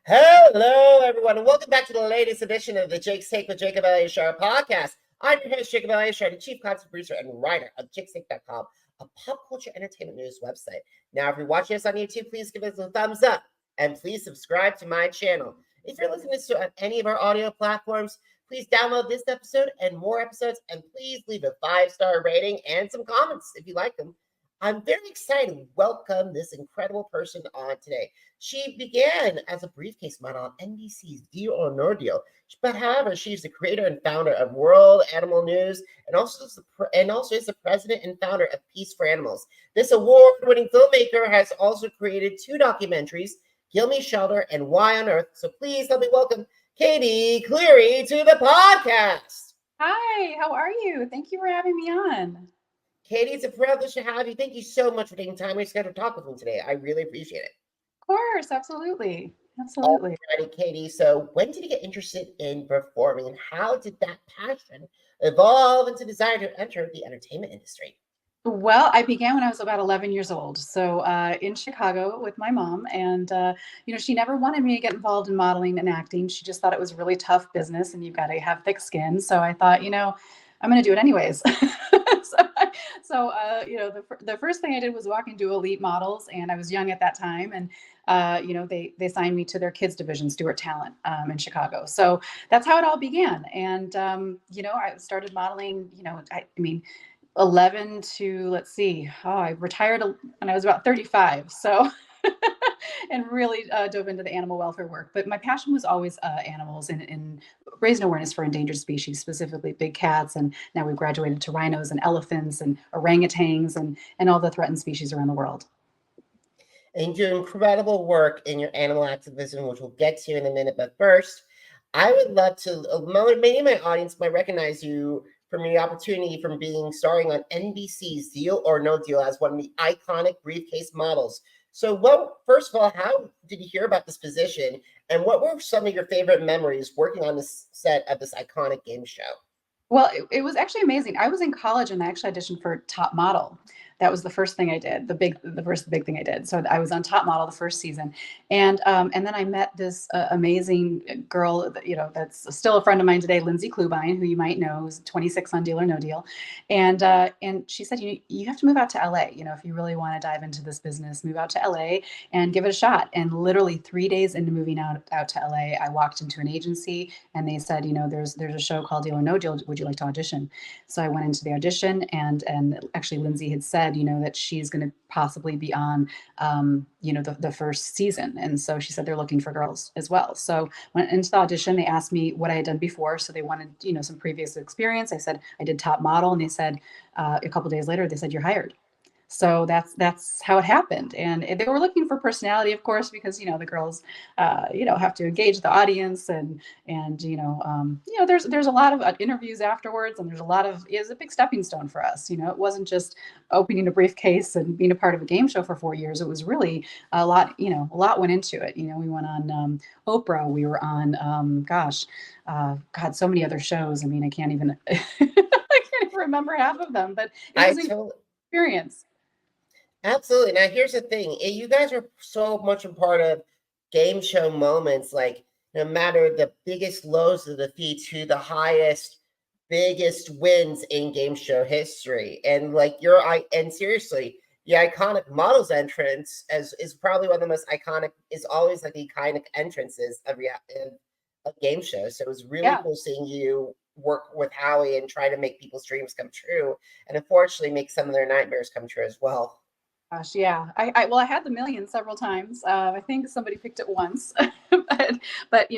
Hello, everyone, and welcome back to the latest edition of the Jake's Take with Jacob Elliott Show podcast. I'm your host, Jacob Elliott Show, the chief content producer and writer of JakesTake.com, a pop culture entertainment news website. Now, if you're watching us on YouTube, please give us a thumbs up and please subscribe to my channel. If you're listening to us on any of our audio platforms, please download this episode and more episodes, and please leave a 5-star rating and some comments if you like them. I'm very excited to welcome this incredible person on today. She began as a briefcase model on NBC's Deal or No Deal, but however, she's the creator and founder of World Animal News, and also is the president and founder of Peace for Animals. This award-winning filmmaker has also created 2 documentaries, Kill Me Shelter and Why on Earth. So please let me welcome Katie Cleary to the podcast. Hi, how are you? Thank you for having me on. Katie, it's a privilege to have you. Thank you so much for taking time to schedule to talk with me today. I really appreciate it. Of course, absolutely. Absolutely. Alrighty, Katie. So when did you get interested in performing, and how did that passion evolve into desire to enter the entertainment industry? Well, I began when I was about 11 years old. So in Chicago with my mom. And, she never wanted me to get involved in modeling and acting. She just thought it was a really tough business and you've got to have thick skin. So I thought, I'm going to do it anyways. The first thing I did was walk into Elite Models, and I was young at that time. And, they signed me to their kids division, Stewart Talent, in Chicago. So that's how it all began. And, I started modeling, 11 to, let's see, I retired when I was about 35. So, and really dove into the animal welfare work. But my passion was always animals and raising awareness for endangered species, specifically big cats. And now we've graduated to rhinos and elephants and orangutans and all the threatened species around the world. And you do incredible work in your animal activism, which we'll get to in a minute. But first, I would love to, many of my audience might recognize you from the opportunity from starring on NBC's Deal or No Deal as one of the iconic briefcase models. So, first of all, how did you hear about this position, and what were some of your favorite memories working on this set of this iconic game show? Well, it was actually amazing. I was in college and I actually auditioned for Top Model. That was the first thing I did, the first big thing I did. So I was on Top Model the first season, and then I met this amazing girl, that's still a friend of mine today, Lindsay Klubine, who you might know, who's 26 on Deal or No Deal, and she said, you have to move out to LA. If you really want to dive into this business, move out to LA and give it a shot. And literally 3 days into moving out to LA, I walked into an agency and they said, there's a show called Deal or No Deal. Would you like to audition? So I went into the audition, and actually Lindsay had said, that she's going to possibly be on, the first season. And so she said they're looking for girls as well. So went into the audition. They asked me what I had done before. So they wanted, some previous experience. I said I did Top Model, and they said a couple of days later, they said, you're hired. So that's how it happened. And they were looking for personality, of course, because, the girls, have to engage the audience and there's a lot of interviews afterwards, and it was a big stepping stone for us. It wasn't just opening a briefcase and being a part of a game show for 4 years. It was really a lot went into it. We went on Oprah, we were on, so many other shows. I mean, I can't even, I can't even remember half of them, but it was an experience. Absolutely. Now, here's the thing. You guys are so much a part of game show moments, like no matter the biggest lows of defeat to the biggest wins in game show history. And seriously, the iconic models entrance is probably one of the most iconic, is always like the iconic entrances of a game show. So it was really cool seeing you work with Howie and try to make people's dreams come true, and unfortunately make some of their nightmares come true as well. Gosh, yeah. I had the million several times. I think somebody picked it once, but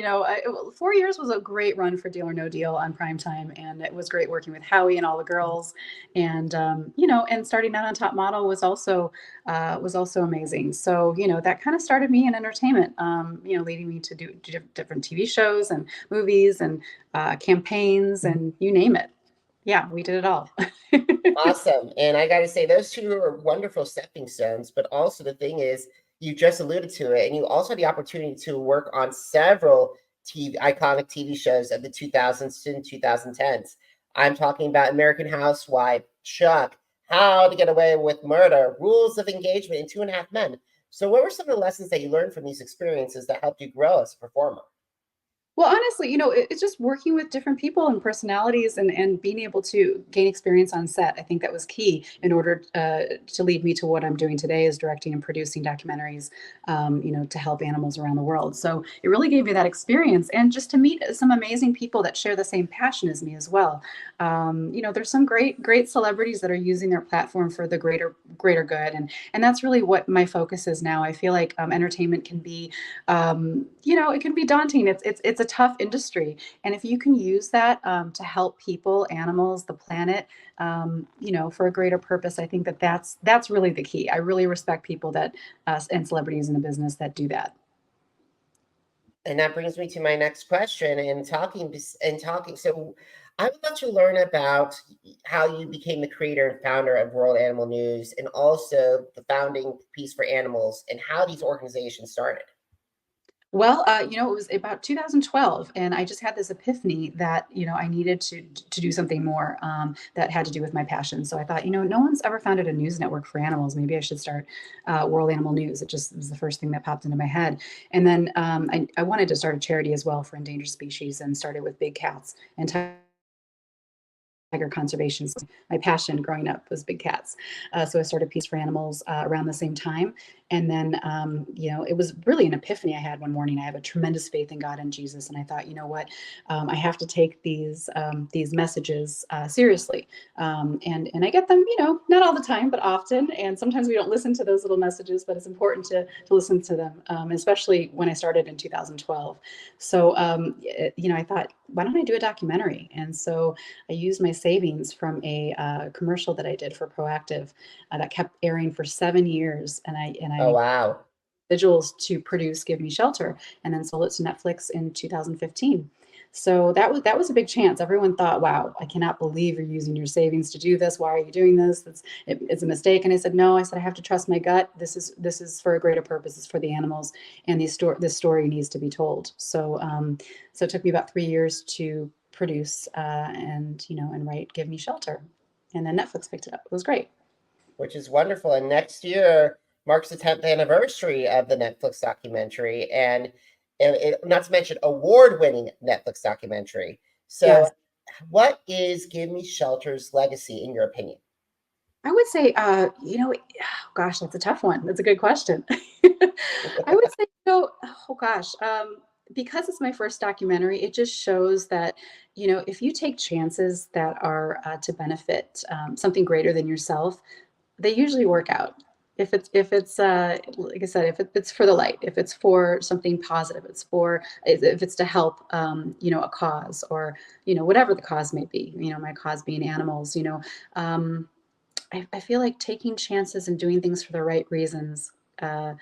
4 years was a great run for Deal or No Deal on primetime, and it was great working with Howie and all the girls, and and starting out on Top Model was also amazing. So that kind of started me in entertainment, leading me to do different TV shows and movies and campaigns and you name it. Yeah, we did it all. Awesome. And I got to say, those two are wonderful stepping stones. But also, the thing is, you just alluded to it, and you also had the opportunity to work on several iconic TV shows of the 2000s and 2010s. I'm talking about American Housewife, Chuck, How to Get Away with Murder, Rules of Engagement, and 2.5 Men. So, what were some of the lessons that you learned from these experiences that helped you grow as a performer? Well, honestly, it's just working with different people and personalities and being able to gain experience on set. I think that was key in order to lead me to what I'm doing today is directing and producing documentaries, to help animals around the world. So it really gave me that experience and just to meet some amazing people that share the same passion as me as well. There's some great celebrities that are using their platform for the greater good. And that's really what my focus is now. I feel like entertainment can be it can be daunting. It's a tough industry, and if you can use that to help people, animals, the planet, for a greater purpose, I think that's really the key. I really respect people that and celebrities in the business that do that. And that brings me to my next question. So I would love to learn about how you became the creator and founder of World Animal News, and also the founding Peace for Animals, and how these organizations started. Well, it was about 2012, and I just had this epiphany that I needed to do something more that had to do with my passion. So I thought, no one's ever founded a news network for animals. Maybe I should start World Animal News. It just was the first thing that popped into my head. And then I wanted to start a charity as well for endangered species, and started with big cats and tiger conservation. So my passion growing up was big cats. So I started Peace for Animals around the same time. And then, it was really an epiphany I had one morning. I have a tremendous faith in God and Jesus. And I thought, you know what, I have to take these messages seriously. And I get them, not all the time, but often. And sometimes we don't listen to those little messages, but it's important to listen to them, especially when I started in 2012. So, I thought, why don't I do a documentary? And so I used my savings from a commercial that I did for Proactive that kept airing for 7 years, Oh, and I wow. visuals to produce Give Me Shelter, and then sold it to Netflix in 2015. So that was a big chance. Everyone thought, "Wow, I cannot believe you're using your savings to do this. Why are you doing this? It's a mistake." And I said, "No." I said, "I have to trust my gut. This is for a greater purpose. It's for the animals, and this story needs to be told." So it took me about 3 years to produce and write Give Me Shelter, and then Netflix picked it up. It was great. Which is wonderful. And next year marks the 10th anniversary of the Netflix documentary, and not to mention award-winning Netflix documentary. So, Yes. what is Give Me Shelter's legacy, in your opinion? I would say, gosh, that's a tough one. That's a good question. I would say, oh gosh, because it's my first documentary, it just shows that, if you take chances that are to benefit something greater than yourself, they usually work out. If it's like I said, if it's for the light, if it's for something positive, if it's to help a cause, or whatever the cause may be. My cause being animals. I feel like taking chances and doing things for the right reasons uh,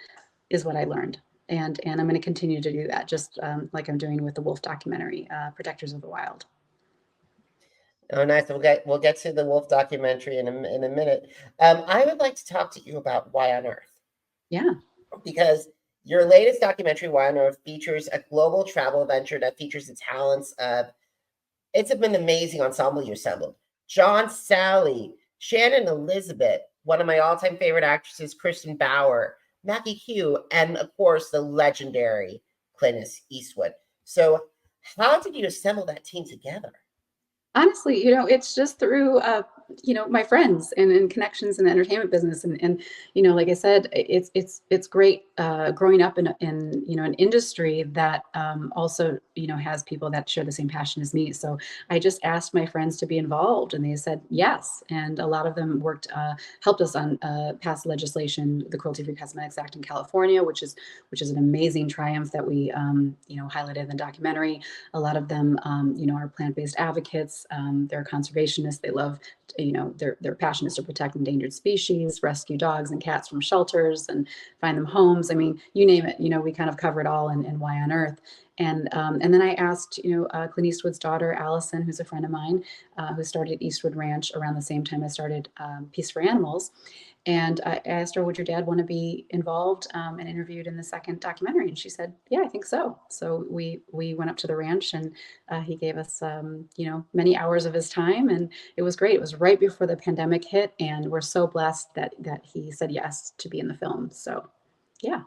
is what I learned. And I'm going to continue to do that, just like I'm doing with the wolf documentary, Protectors of the Wild. Oh, nice. We'll get to the wolf documentary in a minute. I would like to talk to you about Why on Earth, Yeah. because your latest documentary, Why on Earth, features a global travel adventure that features the talents of, it's been an amazing ensemble you assembled. John Sally, Shannon Elizabeth, one of my all-time favorite actresses, Kristen Bauer, Maggie Hugh, and of course the legendary Clint Eastwood. So, how did you assemble that team together? Honestly, it's just through, my friends and connections in the entertainment business. And like I said, it's great growing up in an industry that also, has people that share the same passion as me. So I just asked my friends to be involved, and they said yes. And a lot of them helped us on pass legislation, the Cruelty Free Cosmetics Act in California, which is an amazing triumph that we, highlighted in the documentary. A lot of them, are plant-based advocates. They're conservationists. They love, their passion is to protect endangered species, rescue dogs and cats from shelters, and find them homes. I mean, you name it. We kind of cover it all in Why on Earth. And then I asked, Clint Eastwood's daughter, Allison, who's a friend of mine, who started Eastwood Ranch around the same time I started Peace for Animals. And I asked her, would your dad want to be involved and interviewed in the second documentary? And she said, yeah, I think so. So we went up to the ranch, and he gave us, many hours of his time, and it was great. It was right before the pandemic hit, and we're so blessed that he said yes to be in the film. So Yeah.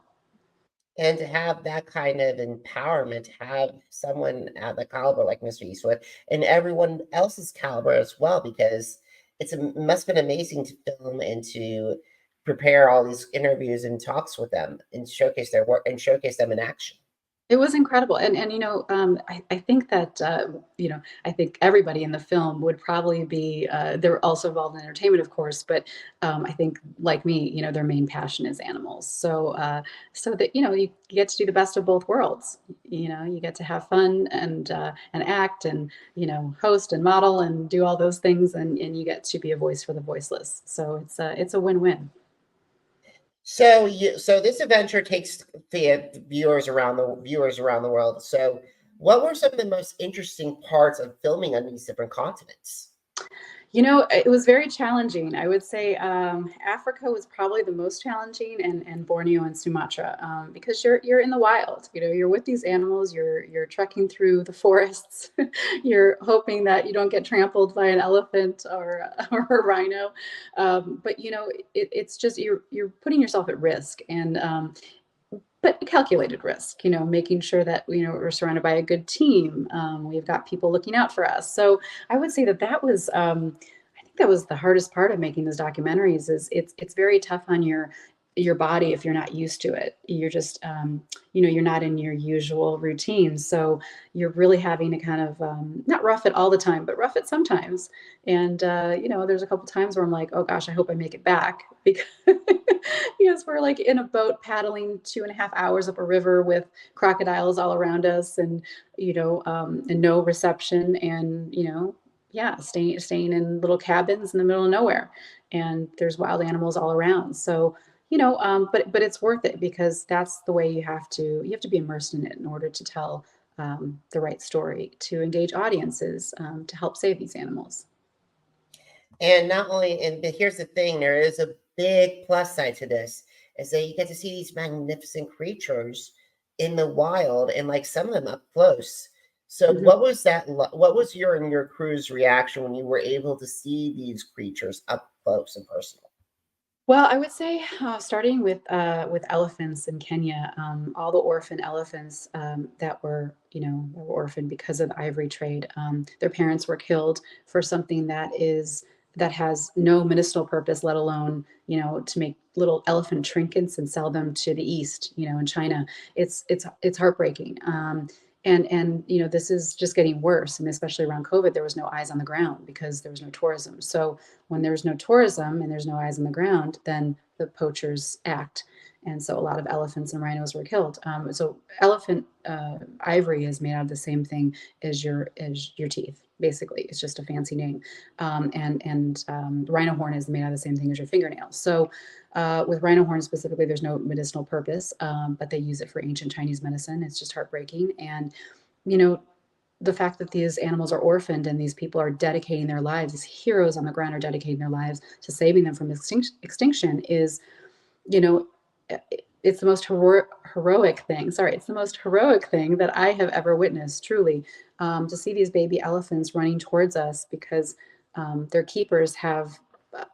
And to have that kind of empowerment, to have someone at the caliber like Mr. Eastwood and everyone else's caliber as well, because it must have been amazing to film and to prepare all these interviews and talks with them and showcase their work and showcase them in action. It was incredible, and I think that I think everybody in the film would probably be they're also involved in entertainment, of course, but I think like me, their main passion is animals. So that you get to do the best of both worlds. You get to have fun and act and host and model and do all those things, and you get to be a voice for the voiceless. So it's a win-win. So this adventure takes the viewers around the world. So what were some of the most interesting parts of filming on these different continents? It was very challenging. I would say Africa was probably the most challenging, and Borneo and Sumatra, because you're in the wild. You're with these animals. You're trekking through the forests. You're hoping that you don't get trampled by an elephant or or a rhino. But it's just you're putting yourself at risk, and but calculated risk, making sure that, we're surrounded by a good team. We've got people looking out for us. So I would say that was, I think that was the hardest part of making those documentaries is it's very tough on your body if you're not used to it. You're just, you're not in your usual routine. So you're really having to kind of, not rough it all the time, but rough it sometimes. And, there's a couple times where I'm like, oh gosh, I hope I make it back because, because we're like in a boat paddling 2.5 hours up a river with crocodiles all around us and, and no reception and, yeah, staying in little cabins in the middle of nowhere. And there's wild animals all around. So, but it's worth it because that's the way you have to be immersed in it in order to tell the right story, to engage audiences, to help save these animals. And not only, but here's the thing: there is a big plus side to this, is that you get to see these magnificent creatures in the wild, and like some of them up close. So, Mhm. what was that? What was your and your crew's reaction when you were able to see these creatures up close and personal? Well, I would say starting with elephants in Kenya, all the orphan elephants that were orphaned because of the ivory trade. Their parents were killed for something that has no medicinal purpose, let alone to make little elephant trinkets and sell them to the East, in China. It's heartbreaking. And this is just getting worse, and especially around COVID, there was no eyes on the ground because there was no tourism. So when there's no tourism and there's no eyes on the ground, then the poachers act. And so a lot of elephants and rhinos were killed. So elephant ivory is made out of the same thing as your teeth. Basically, it's just a fancy name. And rhino horn is made out of the same thing as your fingernails. So with rhino horn specifically, there's no medicinal purpose, but they use it for ancient Chinese medicine. It's just heartbreaking. And you know, the fact that these animals are orphaned and these people are dedicating their lives, these heroes on the ground are dedicating their lives to saving them from extinction is, you know, it's the most heroic thing. Sorry, it's the most heroic thing that I have ever witnessed, truly, to see these baby elephants running towards us because their keepers have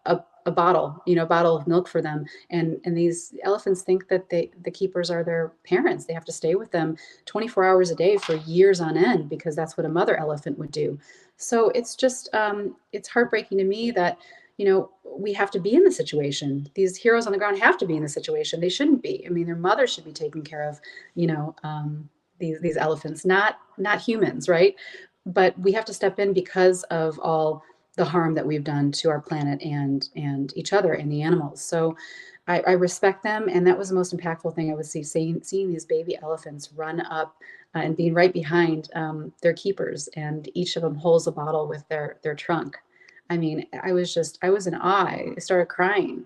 a bottle, a bottle of milk for them. And these elephants think that the keepers are their parents. They have to stay with them 24 hours a day for years on end because that's what a mother elephant would do. So it's just, it's heartbreaking to me that, we have to be in the situation. These heroes on the ground have to be in the situation. They shouldn't be. I mean, their mother should be taking care of, these elephants, not humans, right? But we have to step in because of all the harm that we've done to our planet and each other and the animals. So I respect them, and that was the most impactful thing I would see. Seeing these baby elephants run up and being right behind their keepers, and each of them holds a bottle with their trunk. I mean, I was in awe. I started crying.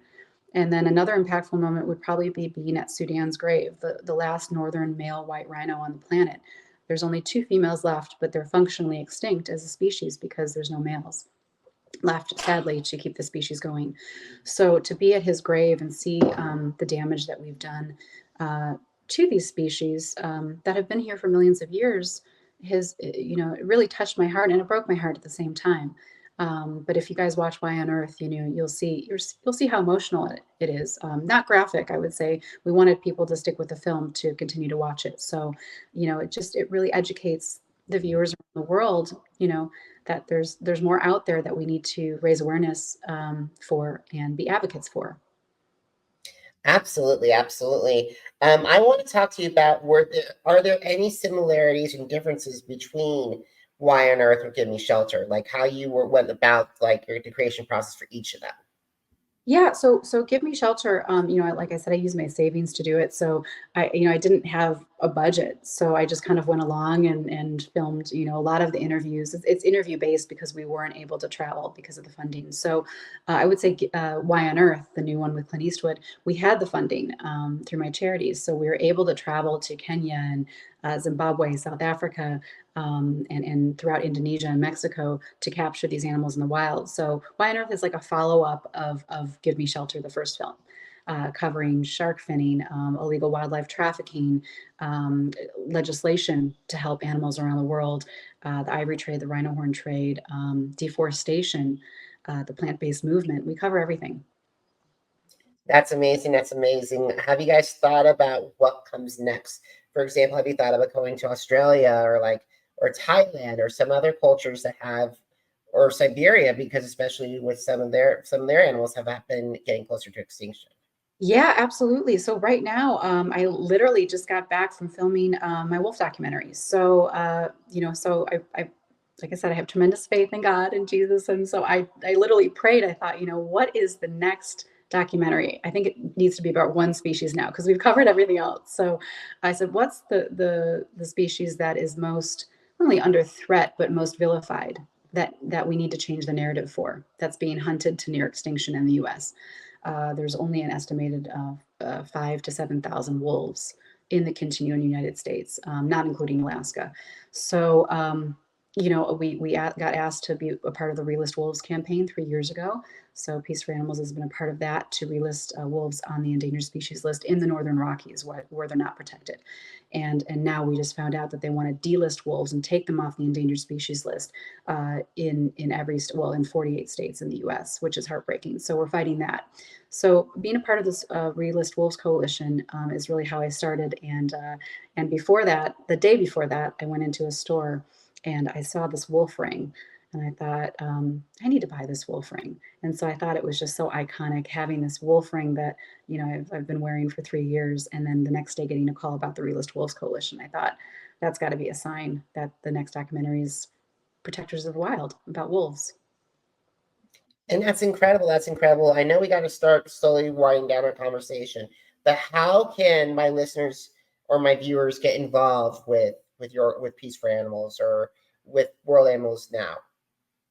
And then another impactful moment would probably be being at Sudan's grave, the last northern male white rhino on the planet. There's only two females left, but they're functionally extinct as a species because there's no males left, sadly, to keep the species going. So to be at his grave and see the damage that we've done to these species that have been here for millions of years, it really touched my heart and it broke my heart at the same time. But if you guys watch Why on Earth, you'll see how emotional it is. Not graphic, I would say. We wanted people to stick with the film to continue to watch it. So, it really educates the viewers around the world, that there's more out there that we need to raise awareness for and be advocates for. Absolutely, absolutely. I want to talk to you about are there any similarities and differences between Why on Earth or Give Me Shelter, like how you went about like the creation process for each of them? Yeah, so Give Me Shelter, like I said, I use my savings to do it. So I didn't have a budget, so I just kind of went along and filmed, a lot of the interviews. It's interview based because we weren't able to travel because of the funding. So I would say Why on Earth, the new one with Clint Eastwood, we had the funding through my charities, so we were able to travel to Kenya and Zimbabwe, South Africa, and throughout Indonesia and Mexico to capture these animals in the wild. So Why on Earth is like a follow-up of Give Me Shelter, the first film, covering shark finning, illegal wildlife trafficking, legislation to help animals around the world, the ivory trade, the rhino horn trade, deforestation, the plant-based movement. We cover everything. That's amazing. That's amazing. Have you guys thought about what comes next? For example, have you thought about going to Australia or Thailand or some other cultures that have, or Siberia, because especially with some of their animals have been getting closer to extinction? Yeah, absolutely. So right now, I literally just got back from filming my wolf documentary. So like I said, I have tremendous faith in God and Jesus, and so I literally prayed. I thought, what is the next documentary? I think it needs to be about one species now because we've covered everything else. So I said, what's the species that is most not only under threat but most vilified? That we need to change the narrative for. That's being hunted to near extinction in the U.S. There's only an estimated 5 to 7,000 wolves in the continuing United States, not including Alaska. So, we got asked to be a part of the Relist Wolves campaign 3 years ago. So Peace for Animals has been a part of that to relist wolves on the endangered species list in the Northern Rockies where they're not protected. And now we just found out that they want to delist wolves and take them off the endangered species list in 48 states in the U.S., which is heartbreaking. So we're fighting that. So being a part of this Relist Wolves Coalition is really how I started. And before that, the day before that, I went into a store and I saw this wolf ring. And I thought, I need to buy this wolf ring. And so I thought it was just so iconic having this wolf ring that, I've been wearing for 3 years. And then the next day getting a call about the Relist Wolves Coalition. I thought that's got to be a sign that the next documentary is Protectors of the Wild about wolves. And that's incredible. That's incredible. I know we got to start slowly winding down our conversation, but how can my listeners or my viewers get involved with Peace for Animals or with World Animals Now?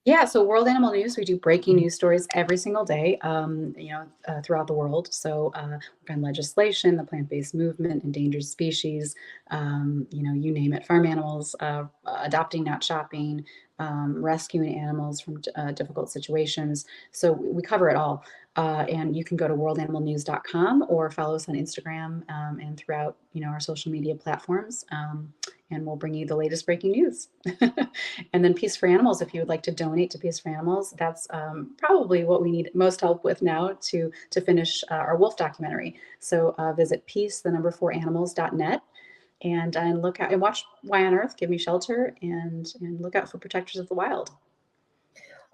Yeah, so World Animal News, we do breaking news stories every single day, throughout the world. So work on legislation, the plant-based movement, endangered species, you name it, farm animals, adopting, not shopping, rescuing animals from difficult situations. So we cover it all. And you can go to worldanimalnews.com or follow us on Instagram and throughout, our social media platforms. And we'll bring you the latest breaking news. And then Peace for Animals, if you would like to donate to Peace for Animals, that's probably what we need most help with now to finish our wolf documentary. So visit peace4animals.net and look out and watch Why on Earth, Give Me Shelter, and look out for Protectors of the Wild.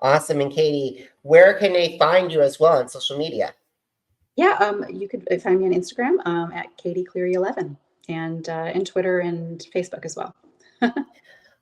Awesome. And Katie, where can they find you as well on social media? Yeah, you could find me on Instagram at Katie Cleary 11 and Twitter and Facebook as well.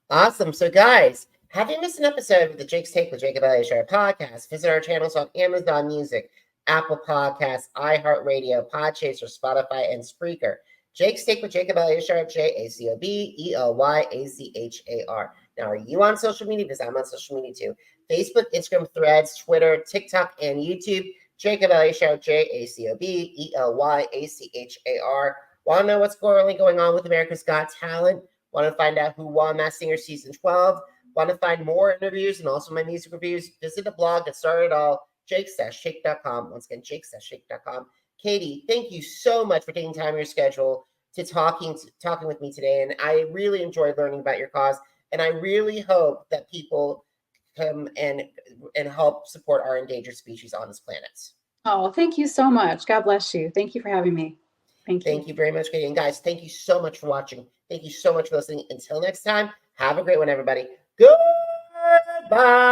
Awesome. So, guys, have you missed an episode of the Jake's Take with Jacob Elliott Show podcast? Visit our channels on Amazon Music, Apple Podcasts, iHeartRadio, Podchaser, Spotify, and Spreaker. Jake's Take with Jacob Elliott, JACOBELYACHAR. Now, are you on social media? Because I'm on social media too. Facebook, Instagram, Threads, Twitter, TikTok, and YouTube. Jacob Elliott Show, JACOBELYACHAR. Want to know what's currently going on with America's Got Talent? Want to find out who won Masked Singer Season 12? Want to find more interviews and also my music reviews? Visit the blog that started it all, jakes-shake.com. Once again, jakes-shake.com. Katie, thank you so much for taking time in your schedule to talking with me today. And I really enjoyed learning about your cause. And I really hope that people come and help support our endangered species on this planet. Oh, thank you so much. God bless you. Thank you for having me. Thank you. Thank you very much, Katie. And guys, thank you so much for watching. Thank you so much for listening. Until next time, have a great one, everybody. Goodbye.